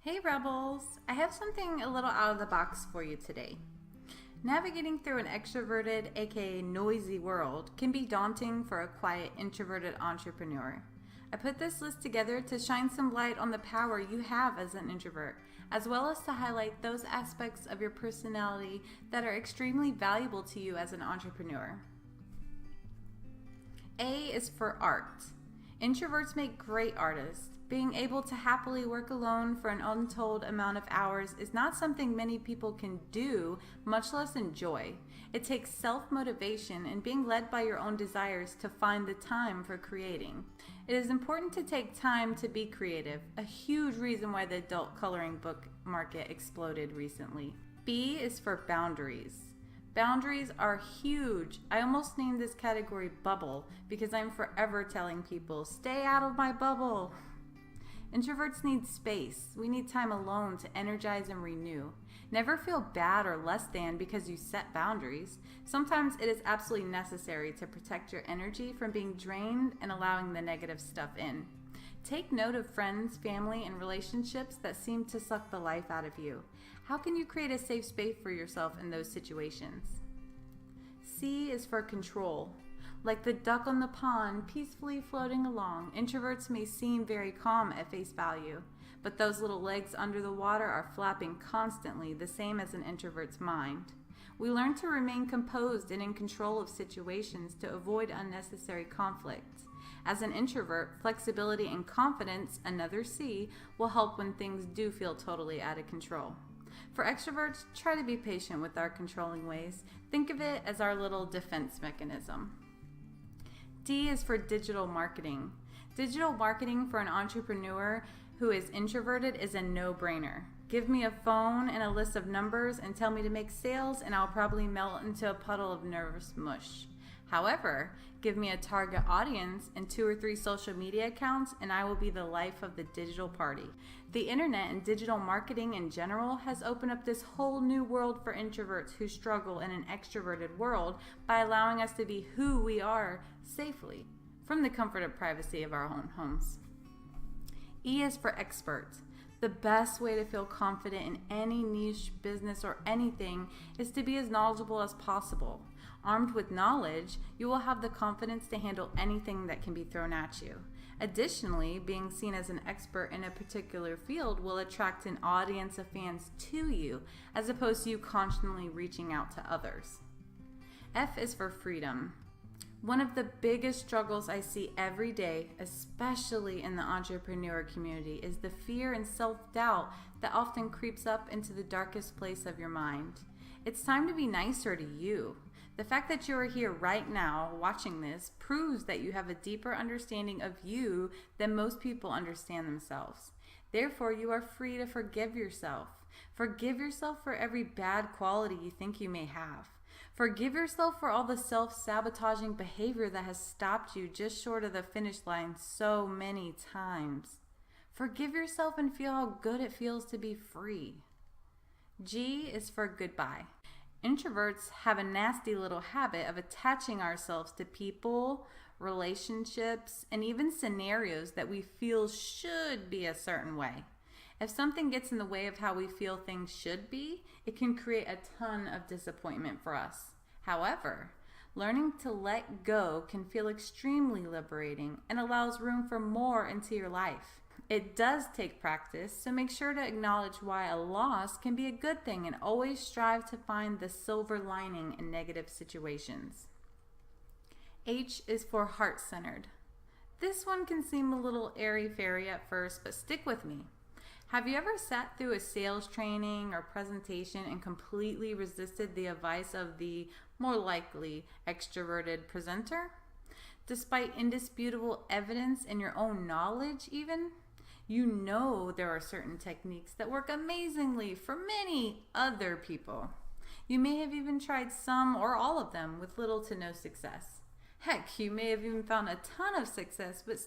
Hey Rebels! I have something a little out of the box for you today. Navigating through an extroverted, aka noisy world can be daunting for a quiet, introverted entrepreneur. I put this list together to shine some light on the power you have as an introvert, as well as to highlight those aspects of your personality that are extremely valuable to you as an entrepreneur. A is for art. Introverts make great artists. Being able to happily work alone for an untold amount of hours is not something many people can do, much less enjoy. It takes self-motivation and being led by your own desires to find the time for creating. It is important to take time to be creative, a huge reason why the adult coloring book market exploded recently. B is for boundaries. Boundaries are huge. I almost named this category bubble because I'm forever telling people, stay out of my bubble. Introverts need space. We need time alone to energize and renew. Never feel bad or less than because you set boundaries. Sometimes it is absolutely necessary to protect your energy from being drained and allowing the negative stuff in. Take note of friends, family, and relationships that seem to suck the life out of you. How can you create a safe space for yourself in those situations? C is for control. Like the duck on the pond, peacefully floating along, introverts may seem very calm at face value, but those little legs under the water are flapping constantly, the same as an introvert's mind. We learn to remain composed and in control of situations to avoid unnecessary conflict. As an introvert, flexibility and confidence, another C, will help when things do feel totally out of control. For extroverts, try to be patient with our controlling ways. Think of it as our little defense mechanism. D is for digital marketing. Digital marketing for an entrepreneur who is introverted is a no-brainer. Give me a phone and a list of numbers and tell me to make sales and I'll probably melt into a puddle of nervous mush. However, give me a target audience and 2 or 3 social media accounts and I will be the life of the digital party. The internet and digital marketing in general has opened up this whole new world for introverts who struggle in an extroverted world by allowing us to be who we are safely from the comfort and privacy of our own homes. E is for expert. The best way to feel confident in any niche, business, or anything is to be as knowledgeable as possible. Armed with knowledge, you will have the confidence to handle anything that can be thrown at you. Additionally, being seen as an expert in a particular field will attract an audience of fans to you, as opposed to you constantly reaching out to others. F is for freedom. One of the biggest struggles I see every day, especially in the entrepreneur community, is the fear and self-doubt that often creeps up into the darkest place of your mind. It's time to be nicer to you. The fact that you are here right now watching this proves that you have a deeper understanding of you than most people understand themselves. Therefore, you are free to forgive yourself. Forgive yourself for every bad quality you think you may have. Forgive yourself for all the self-sabotaging behavior that has stopped you just short of the finish line so many times. Forgive yourself and feel how good it feels to be free. G is for goodbye. Introverts have a nasty little habit of attaching ourselves to people, relationships, and even scenarios that we feel should be a certain way. If something gets in the way of how we feel things should be, it can create a ton of disappointment for us. However, learning to let go can feel extremely liberating and allows room for more into your life. It does take practice, so make sure to acknowledge why a loss can be a good thing and always strive to find the silver lining in negative situations. H is for heart-centered. This one can seem a little airy-fairy at first, but stick with me. Have you ever sat through a sales training or presentation and completely resisted the advice of the more likely extroverted presenter? Despite indisputable evidence and your own knowledge even, you know there are certain techniques that work amazingly for many other people. You may have even tried some or all of them with little to no success. Heck, you may have even found a ton of success, but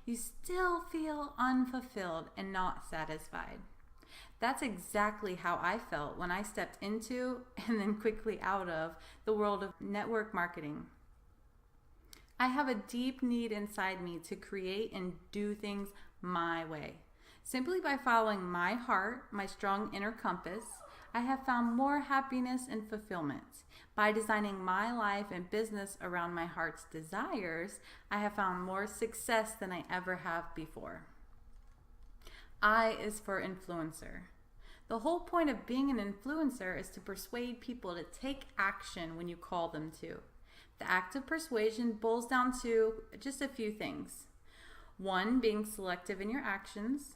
you still feel unfulfilled and not satisfied. That's exactly how I felt when I stepped into and then quickly out of the world of network marketing. I have a deep need inside me to create and do things my way. Simply by following my heart, my strong inner compass, I have found more happiness and fulfillment. By designing my life and business around my heart's desires, I have found more success than I ever have before. I is for influencer. The whole point of being an influencer is to persuade people to take action when you call them to. The act of persuasion boils down to just a few things. 1, being selective in your actions.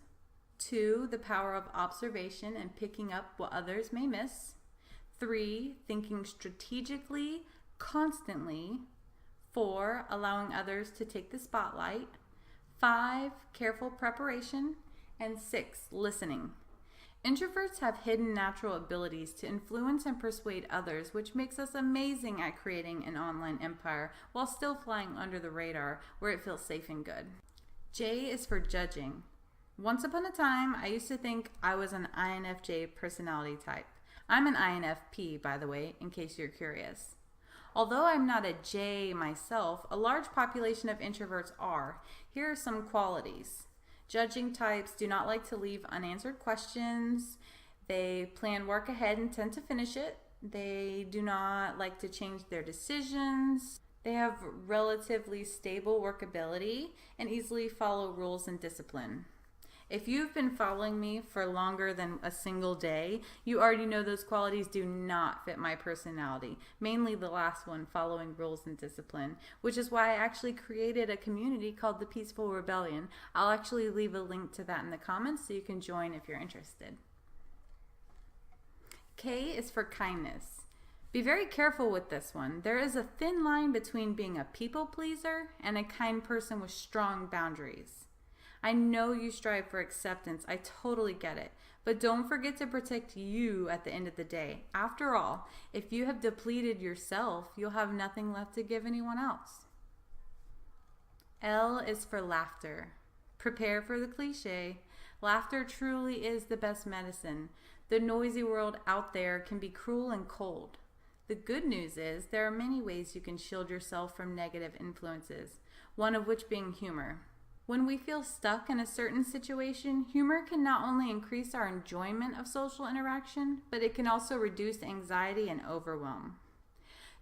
2, the power of observation and picking up what others may miss. 3, thinking strategically, constantly. 4, allowing others to take the spotlight. 5, careful preparation. And 6, listening. Introverts have hidden natural abilities to influence and persuade others, which makes us amazing at creating an online empire while still flying under the radar where it feels safe and good. J is for judging. Once upon a time, I used to think I was an INFJ personality type. I'm an INFP, by the way, in case you're curious. Although I'm not a J myself, a large population of introverts are. Here are some qualities. Judging types do not like to leave unanswered questions. They plan work ahead and tend to finish it. They do not like to change their decisions. They have relatively stable workability and easily follow rules and discipline. If you've been following me for longer than a single day, you already know those qualities do not fit my personality, mainly the last one, following rules and discipline, which is why I actually created a community called the Peaceful Rebellion. I'll actually leave a link to that in the comments so you can join if you're interested. K is for kindness. Be very careful with this one. There is a thin line between being a people pleaser and a kind person with strong boundaries. I know you strive for acceptance. I totally get it. But don't forget to protect you at the end of the day. After all, if you have depleted yourself, you'll have nothing left to give anyone else. L is for laughter. Prepare for the cliche. Laughter truly is the best medicine. The noisy world out there can be cruel and cold. The good news is there are many ways you can shield yourself from negative influences, one of which being humor. When we feel stuck in a certain situation, humor can not only increase our enjoyment of social interaction, but it can also reduce anxiety and overwhelm.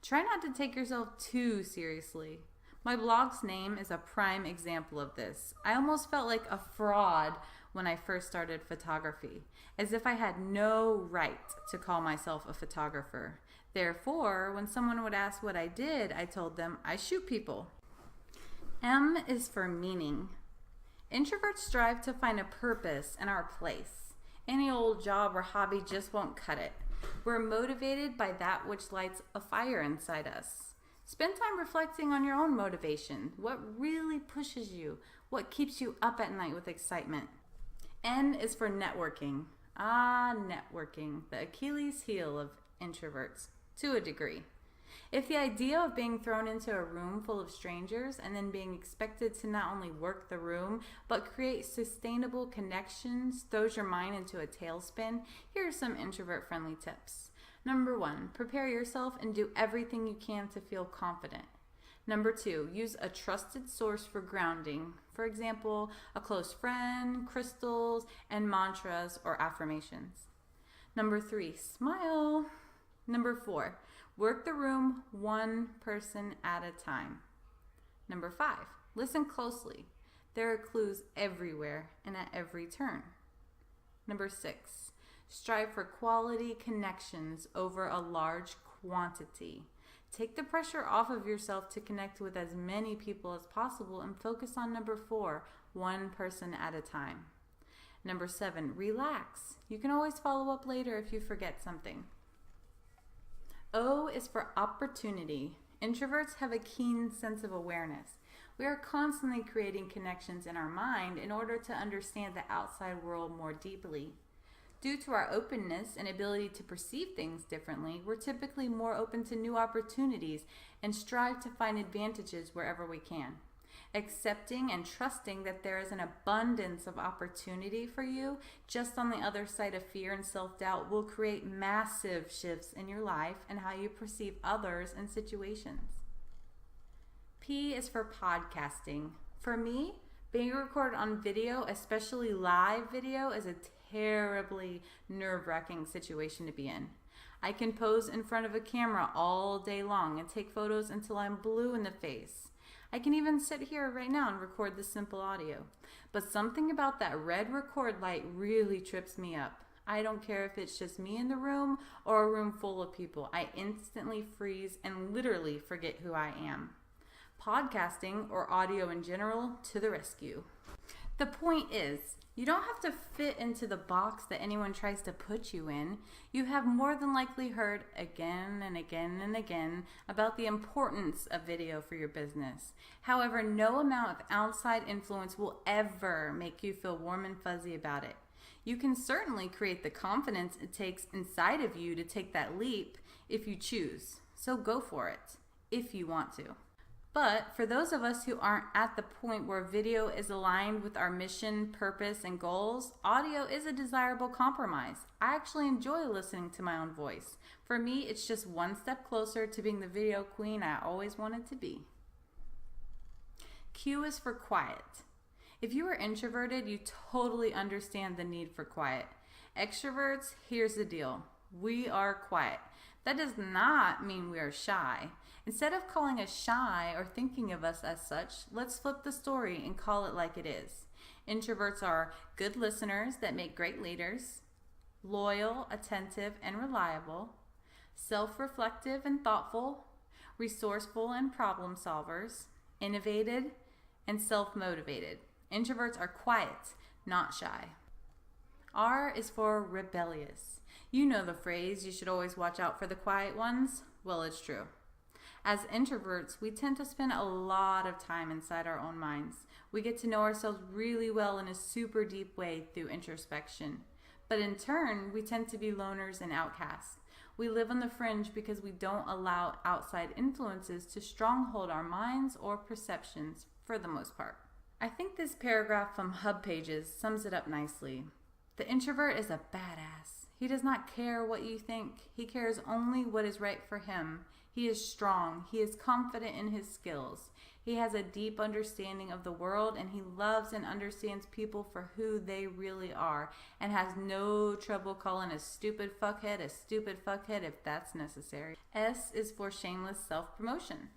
Try not to take yourself too seriously. My blog's name is a prime example of this. I almost felt like a fraud when I first started photography, as if I had no right to call myself a photographer. Therefore, when someone would ask what I did, I told them I shoot people. M is for meaning. Introverts strive to find a purpose in our place. Any old job or hobby just won't cut it. We're motivated by that which lights a fire inside us. Spend time reflecting on your own motivation. What really pushes you? What keeps you up at night with excitement? N is for networking. Networking, the Achilles heel of introverts, to a degree. If the idea of being thrown into a room full of strangers and then being expected to not only work the room, but create sustainable connections throws your mind into a tailspin, here are some introvert-friendly tips. Number 1, prepare yourself and do everything you can to feel confident. Number 2, use a trusted source for grounding. For example, a close friend, crystals, and mantras or affirmations. Number 3, smile. Number 4, work the room one person at a time. Number 5, listen closely. There are clues everywhere and at every turn. Number 6, strive for quality connections over a large quantity. Take the pressure off of yourself to connect with as many people as possible and focus on number 4, one person at a time. Number 7, relax. You can always follow up later if you forget something. O is for opportunity. Introverts have a keen sense of awareness. We are constantly creating connections in our mind in order to understand the outside world more deeply. Due to our openness and ability to perceive things differently, we're typically more open to new opportunities and strive to find advantages wherever we can. Accepting and trusting that there is an abundance of opportunity for you just on the other side of fear and self-doubt will create massive shifts in your life and how you perceive others and situations. P is for podcasting. For me, Being recorded on video, especially live video, is a terribly nerve-wracking situation to be in. I can pose in front of a camera all day long and take photos until I'm blue in the face. I can even sit here right now and record this simple audio. But something about that red record light really trips me up. I don't care if it's just me in the room or a room full of people. I instantly freeze and literally forget who I am. Podcasting, or audio in general, to the rescue. The point is, you don't have to fit into the box that anyone tries to put you in. You have more than likely heard again and again and again about the importance of video for your business. However, no amount of outside influence will ever make you feel warm and fuzzy about it. You can certainly create the confidence it takes inside of you to take that leap if you choose. So go for it, if you want to. But for those of us who aren't at the point where video is aligned with our mission, purpose, and goals, audio is a desirable compromise. I actually enjoy listening to my own voice. For me, it's just one step closer to being the video queen I always wanted to be. Q is for quiet. If you are introverted, you totally understand the need for quiet. Extroverts, here's the deal. We are quiet. That does not mean we are shy. Instead of calling us shy or thinking of us as such, let's flip the story and call it like it is. Introverts are good listeners that make great leaders, loyal, attentive, and reliable, self-reflective and thoughtful, resourceful and problem solvers, innovative, and self-motivated. Introverts are quiet, not shy. R is for rebellious. You know the phrase, you should always watch out for the quiet ones. Well, it's true. As introverts, we tend to spend a lot of time inside our own minds. We get to know ourselves really well in a super deep way through introspection. But in turn, we tend to be loners and outcasts. We live on the fringe because we don't allow outside influences to stronghold our minds or perceptions for the most part. I think this paragraph from Hub Pages sums it up nicely. The introvert is a badass. He does not care what you think. He cares only what is right for him. He is strong. He is confident in his skills. He has a deep understanding of the world, and he loves and understands people for who they really are, and has no trouble calling a stupid fuckhead if that's necessary. S is for shameless self-promotion.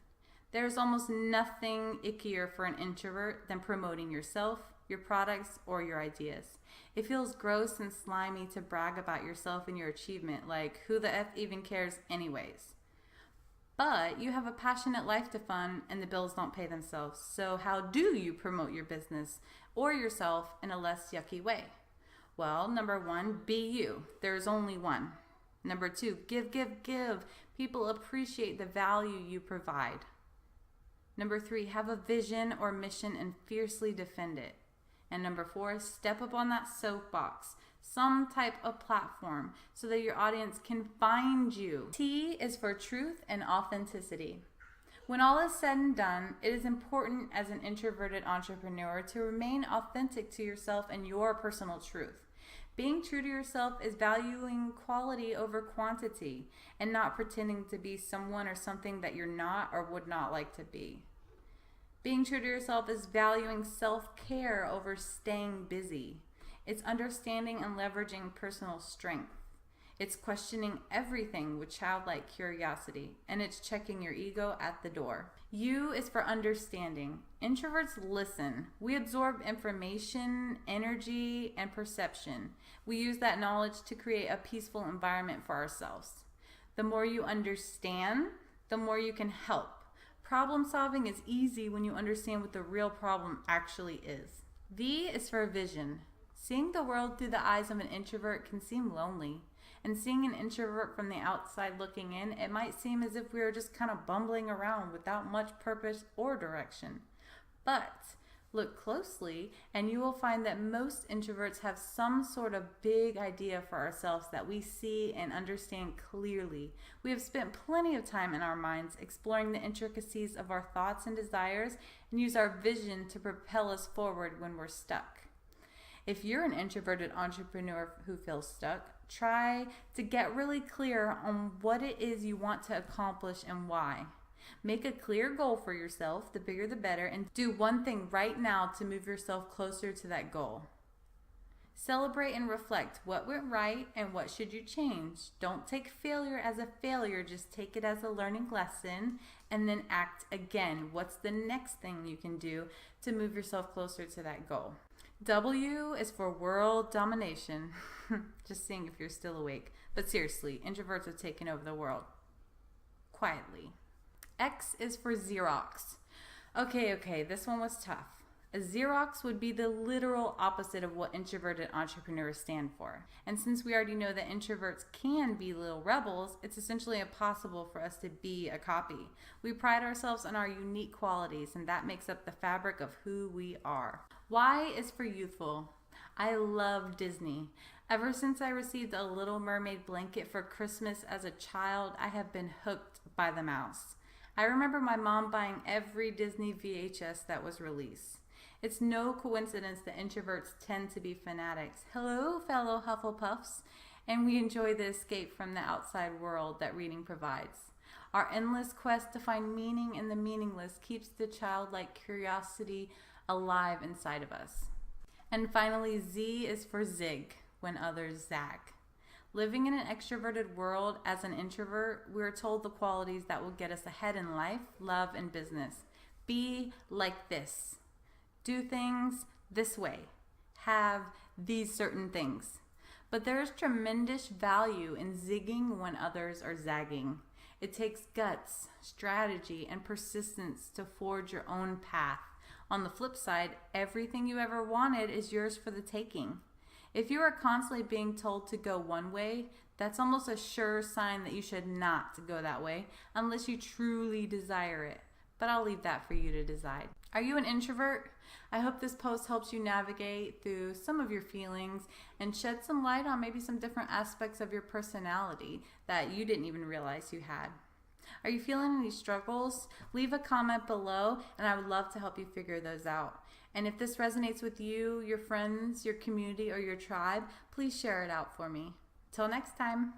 There's almost nothing ickier for an introvert than promoting yourself, your products, or your ideas. It feels gross and slimy to brag about yourself and your achievement, like who the F even cares anyways? But you have a passionate life to fund and the bills don't pay themselves. So how do you promote your business or yourself in a less yucky way? Well, number 1, be you. There's only one. Number 2, give. People appreciate the value you provide. Number 3, have a vision or mission and fiercely defend it. And number 4, step up on that soapbox, some type of platform, so that your audience can find you. T is for truth and authenticity. When all is said and done, it is important as an introverted entrepreneur to remain authentic to yourself and your personal truth. Being true to yourself is valuing quality over quantity and not pretending to be someone or something that you're not or would not like to be. Being true to yourself is valuing self-care over staying busy. It's understanding and leveraging personal strength. It's questioning everything with childlike curiosity, and it's checking your ego at the door. U is for understanding. Introverts listen. We absorb information, energy, and perception. We use that knowledge to create a peaceful environment for ourselves. The more you understand, the more you can help. Problem solving is easy when you understand what the real problem actually is. V is for vision. Seeing the world through the eyes of an introvert can seem lonely. And seeing an introvert from the outside looking in, it might seem as if we are just kind of bumbling around without much purpose or direction. But look closely and you will find that most introverts have some sort of big idea for ourselves that we see and understand clearly. We have spent plenty of time in our minds exploring the intricacies of our thoughts and desires and use our vision to propel us forward when we're stuck. If you're an introverted entrepreneur who feels stuck, try to get really clear on what it is you want to accomplish and why. Make a clear goal for yourself, the bigger the better, and do one thing right now to move yourself closer to that goal. Celebrate and reflect what went right and what should you change. Don't take failure as a failure, just take it as a learning lesson and then act again. What's the next thing you can do to move yourself closer to that goal? W is for world domination. Just seeing if you're still awake. But seriously, introverts have taken over the world. Quietly. X is for Xerox. Okay, this one was tough. A Xerox would be the literal opposite of what introverted entrepreneurs stand for. And since we already know that introverts can be little rebels, it's essentially impossible for us to be a copy. We pride ourselves on our unique qualities, and that makes up the fabric of who we are. Y is for youthful. I love Disney. Ever since I received a Little Mermaid blanket for Christmas as a child, I have been hooked by the mouse. I remember my mom buying every Disney VHS that was released. It's no coincidence that introverts tend to be fanatics. Hello, fellow Hufflepuffs. And we enjoy the escape from the outside world that reading provides. Our endless quest to find meaning in the meaningless keeps the childlike curiosity alive inside of us. And finally, Z is for zig, when others zag. Living in an extroverted world as an introvert, we're told the qualities that will get us ahead in life, love, and business. Be like this. Do things this way. Have these certain things. But there is tremendous value in zigging when others are zagging. It takes guts, strategy, and persistence to forge your own path. On the flip side, everything you ever wanted is yours for the taking. If you are constantly being told to go one way, that's almost a sure sign that you should not go that way unless you truly desire it. But I'll leave that for you to decide. Are you an introvert? I hope this post helps you navigate through some of your feelings and shed some light on maybe some different aspects of your personality that you didn't even realize you had. Are you feeling any struggles? Leave a comment below and I would love to help you figure those out. And if this resonates with you, your friends, your community, or your tribe, please share it out for me. Till next time.